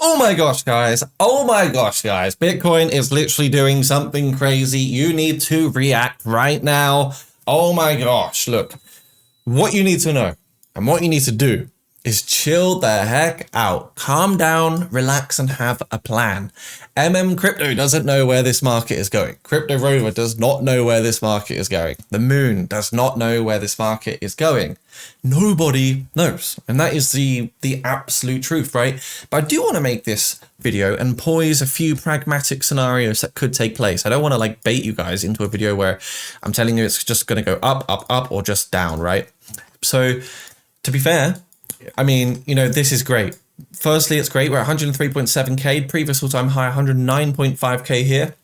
Oh my gosh, guys. Oh my gosh, guys. Bitcoin is literally doing something crazy. You need to react right now. Oh my gosh. Look, what you need to know and what you need to do is chill the heck out. Calm down, relax, and have a plan. Crypto doesn't know where this market is going. Crypto Rover does not know where this market is going. The moon does not know where this market is going. Nobody knows. And that is the absolute truth, right? But I do want to make this video and poise a few pragmatic scenarios that could take place. I don't want to like bait you guys into a video where I'm telling you it's just going to go up, up, up, or just down, right? So to be fair, I mean, you know, this is great. Firstly, it's great. We're at 103.7k, previous all-time high, 109.5k here.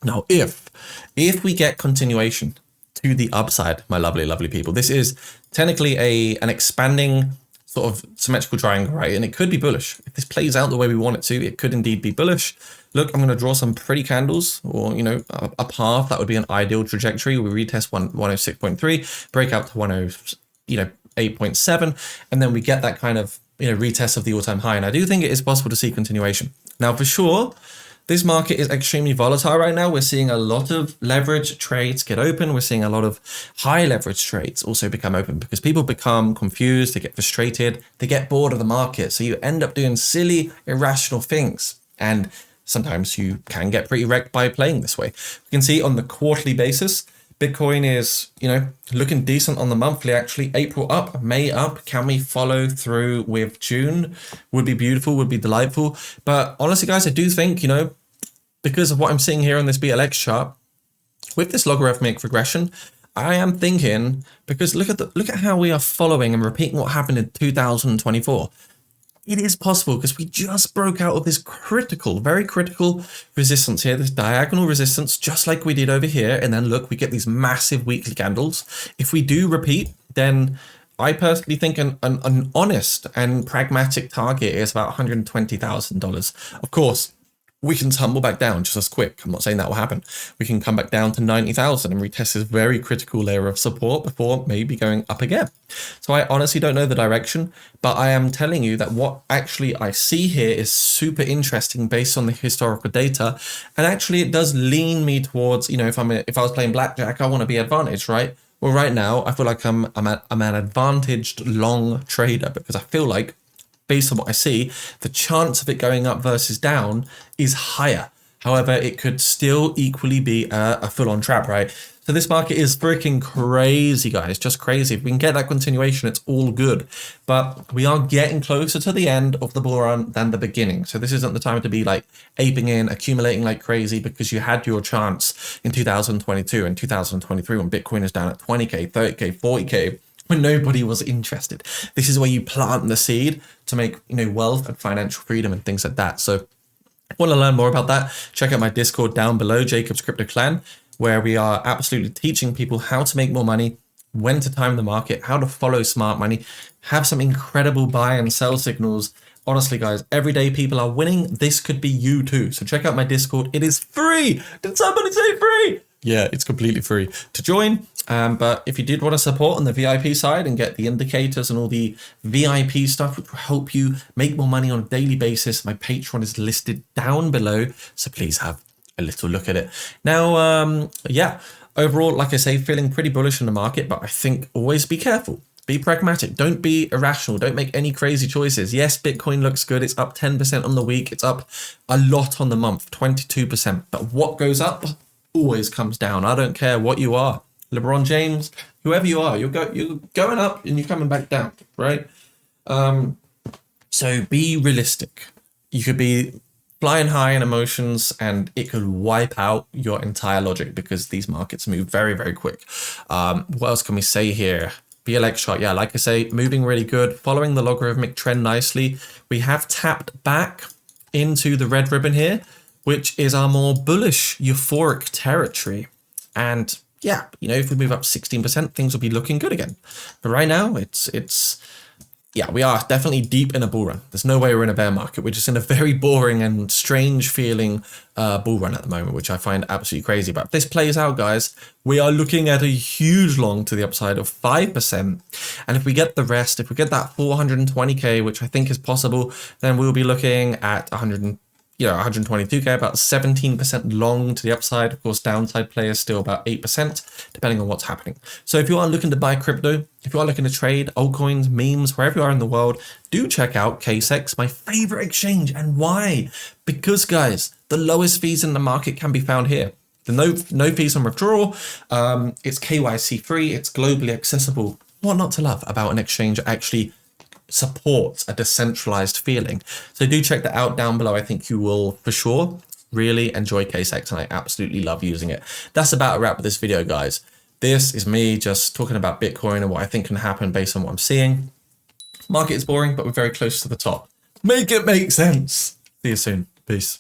Now, if we get continuation to the upside, my lovely, lovely people, this is technically an expanding sort of symmetrical triangle, right? And it could be bullish. If this plays out the way we want it to, it could indeed be bullish. Look, I'm going to draw some pretty candles, or, you know, a path that would be an ideal trajectory. We retest 106.3, break out to 8.7, and then we get that kind of, you know, retest of the all-time high. And I do think it is possible to see continuation. Now, for sure, this market is extremely volatile right now. We're seeing a lot of leverage trades get open. We're seeing a lot of high leverage trades also become open because people become confused, they get frustrated, they get bored of the market. So you end up doing silly, irrational things. And sometimes you can get pretty wrecked by playing this way. You can see on the quarterly basis, Bitcoin is, you know, looking decent on the monthly, actually. April up, May up. Can we follow through with June? Would be beautiful, would be delightful. But honestly, guys, I do think, you know, because of what I'm seeing here on this BLX chart, with this logarithmic regression, I am thinking, because look at how we are following and repeating what happened in 2024. It is possible because we just broke out of this critical, very critical resistance here, this diagonal resistance, just like we did over here. And then look, we get these massive weekly candles. If we do repeat, then I personally think an honest and pragmatic target is about $120,000. Of course, we can tumble back down just as quick. I'm not saying that will happen. We can come back down to 90,000 and retest this very critical layer of support before maybe going up again. So I honestly don't know the direction, but I am telling you that what actually I see here is super interesting based on the historical data. And actually it does lean me towards, you know, if I was playing blackjack, I want to be advantaged, right? Well, right now I feel like I'm an advantaged long trader because I feel like, based on what I see, the chance of it going up versus down is higher. However, it could still equally be a full-on trap, right? So this market is freaking crazy, guys, just crazy. If we can get that continuation, it's all good. But we are getting closer to the end of the bull run than the beginning. So this isn't the time to be like aping in, accumulating like crazy, because you had your chance in 2022 and 2023 when Bitcoin is down at 20K, 30K, 40K. When nobody was interested. This is where you plant the seed to make, you know, wealth and financial freedom and things like that. So if you want to learn more about that, check out my Discord down below, Jacob's Crypto Clan, where we are absolutely teaching people how to make more money, when to time the market, how to follow smart money, have some incredible buy and sell signals. Honestly, guys, every day people are winning. This could be you too. So check out my Discord. It is free. Did somebody say free? Yeah, it's completely free to join. But if you did want to support on the VIP side and get the indicators and all the VIP stuff, which will help you make more money on a daily basis, my Patreon is listed down below. So please have a little look at it. Now, yeah, overall, like I say, feeling pretty bullish in the market, but I think always be careful. Be pragmatic. Don't be irrational. Don't make any crazy choices. Yes, Bitcoin looks good. It's up 10% on the week. It's up a lot on the month, 22%. But what goes up always comes down. I don't care what you are. LeBron James, whoever you are, you're going up and you're coming back down, right? So be realistic. You could be flying high in emotions and it could wipe out your entire logic because these markets move very, very quick. What else can we say here? BLX chart, yeah, like I say, moving really good, following the logarithmic trend nicely. We have tapped back into the red ribbon here, which is our more bullish, euphoric territory. And yeah, you know, if we move up 16%, things will be looking good again. But right now, it's yeah, we are definitely deep in a bull run. There's no way we're in a bear market. We're just in a very boring and strange feeling bull run at the moment, which I find absolutely crazy. But if this plays out, guys, we are looking at a huge long to the upside of 5%. And if we get the rest, if we get that 420K, which I think is possible, then we'll be looking at 122K, about 17% long to the upside. Of course, downside play is still about 8%, depending on what's happening. So if you are looking to buy crypto, if you are looking to trade altcoins, memes, wherever you are in the world, do check out KSEX, my favorite exchange. And why? Because, guys, the lowest fees in the market can be found here. The no fees on withdrawal, it's KYC free, it's globally accessible. What not to love about an exchange that actually supports a decentralized feeling? So do check that out down below. I think you will for sure really enjoy KSEX, and I absolutely love using it. That's about a wrap with this video, guys. This is me just talking about Bitcoin and what I think can happen based on what I'm seeing. Market is boring, but we're very close to the top. Make it make sense. See you soon. Peace.